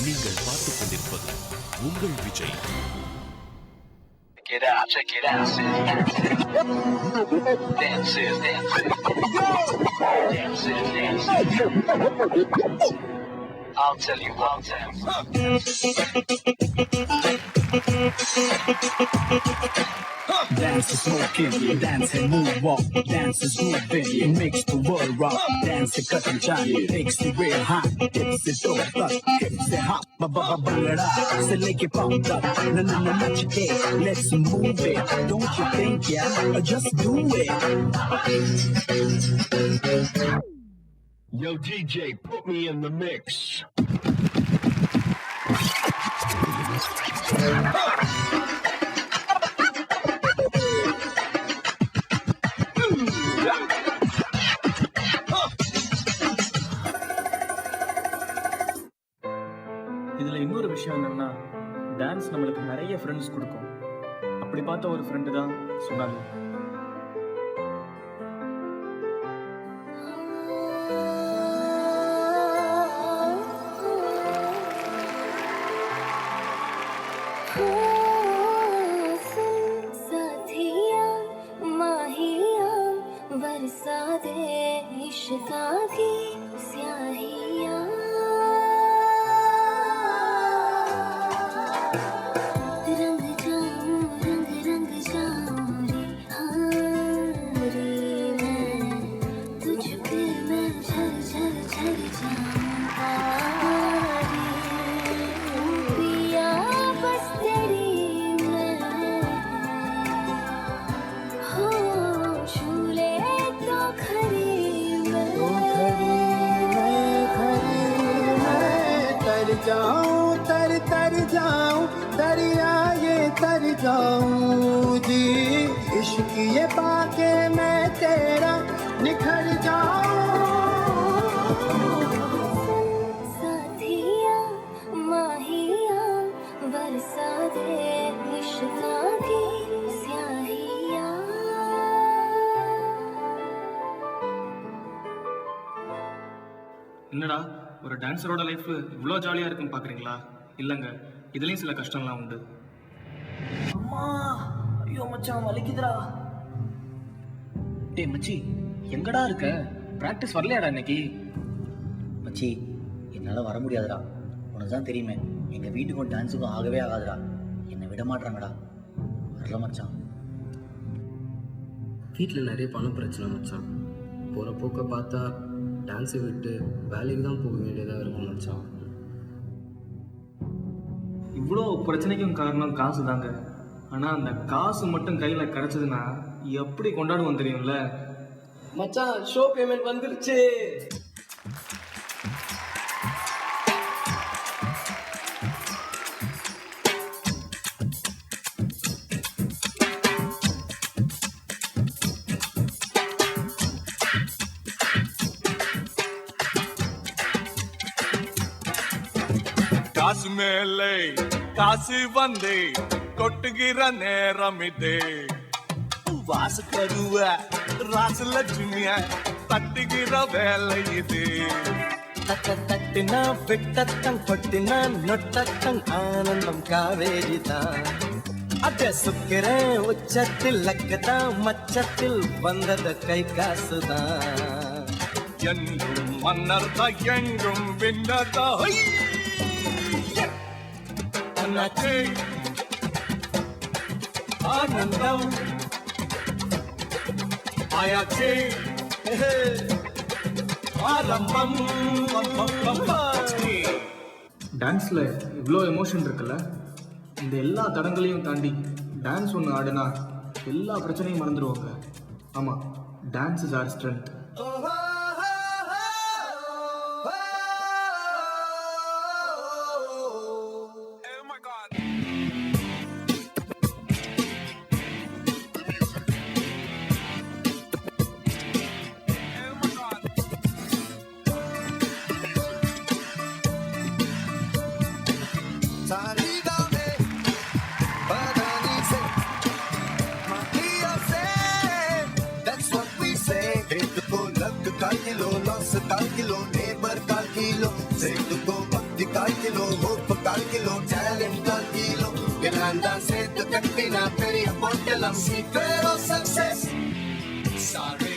நீங்கள் பார்த்துக் கொண்டிருப்பது உங்கள் Vijay. Check it out, check it out. Dances, dances. I'll tell you one time. Dance is smoking, dance and move walk. Dance is moving, it makes the world rock. Dance is cut and shine, it makes the real hot. Hips is so stuck, hips is hot. Ba-ba-ba-ba-la-da, so like it popped up. Na-na-na, not your day, let's move it. Don't you think, yeah, just do it. Yo, DJ, put me in the mix. இதில் இன்னொரு விஷயம் என்னன்னா, dance நம்மளுக்கு நிறைய friends கொடுக்கும். அப்படி பார்த்த ஒரு ஃப்ரெண்டு தான் சொன்னாங்க. जाऊं जी इश्क ये पाके मैं तेरा निखर साथिया माहिया बरसा दे इश्क़ा की स्याहिया. என்னடா ஒரு டான்ஸரோட லைஃப் இவ்வளோ ஜாலியாக இருக்குன்னு பார்க்குறீங்களா? இல்லைங்க, இதுலேயும் சில கஷ்டம்லாம் உண்டு. அம்மா, ஐயோ மச்சான் வலிக்குதுடா. டேய் மச்சி, எங்கடா இருக்க? பிராக்டிஸ் வரலையாடா இன்னைக்கு? மச்சி, என்னால் வர முடியாதுடா. உனக்கு தான் தெரியுமே, எங்கள் வீட்டுக்கும் டான்ஸுக்கும் ஆகவே ஆகாதுடா. என்னை விட மாட்டாங்கடா. வரல மச்சான். வீட்டில் நிறைய பண பிரச்சனை மச்சான். போகிற போக்க பார்த்தா டான்ஸை விட்டு வேலைக்கு தான் போக வேண்டியதாக இருக்கும் மச்சான். இவ்வளோ பிரச்சனைக்கும் காரணம் காசு தாங்க. ஆனால் அந்த காசு மட்டும் கையில் கிடச்சதுன்னா எப்படி கொண்டாடுவோம் தெரியும்ல மச்சான். ஷோ பேமெண்ட் வந்துருச்சு. காசு மேலே காசு வந்தே கொட்டுகிற நேரம் இது. வாசு கருவ ராசு லட்சுமிய தட்டுகிற வேலை இது. தட்டினா விட்டத்தங் கொட்டினா நொட்டத்தங் ஆனந்தம் காவேரி தான். அட சுக்கிறேன் உச்சத்தில் லக்கதான் மச்சத்தில் வந்தது கை காசுதான். என்றும் மன்னர் தான் எங்கும் விண்ணதா. ஆனந்தம் ஆயாச்சே ஆரம்பம். டான்ஸில் இவ்வளோ எமோஷன் இருக்குல்ல, இந்த எல்லா தடங்களையும் தாண்டி டான்ஸ் ஒன்று ஆடுனா எல்லா பிரச்சனையும் மறந்துடுவாங்க. ஆமாம், dance is our strength. Calkilo, loss calkilo, neighbor calkilo, say to go back the calkilo. Kilo hope 1/4 kilo talent 1 kilo எல்லாம் தான் சேர்த்து கட்டினா பெரிய போட்டலாம் சீக்கிரம் சக்சஸ் சாரி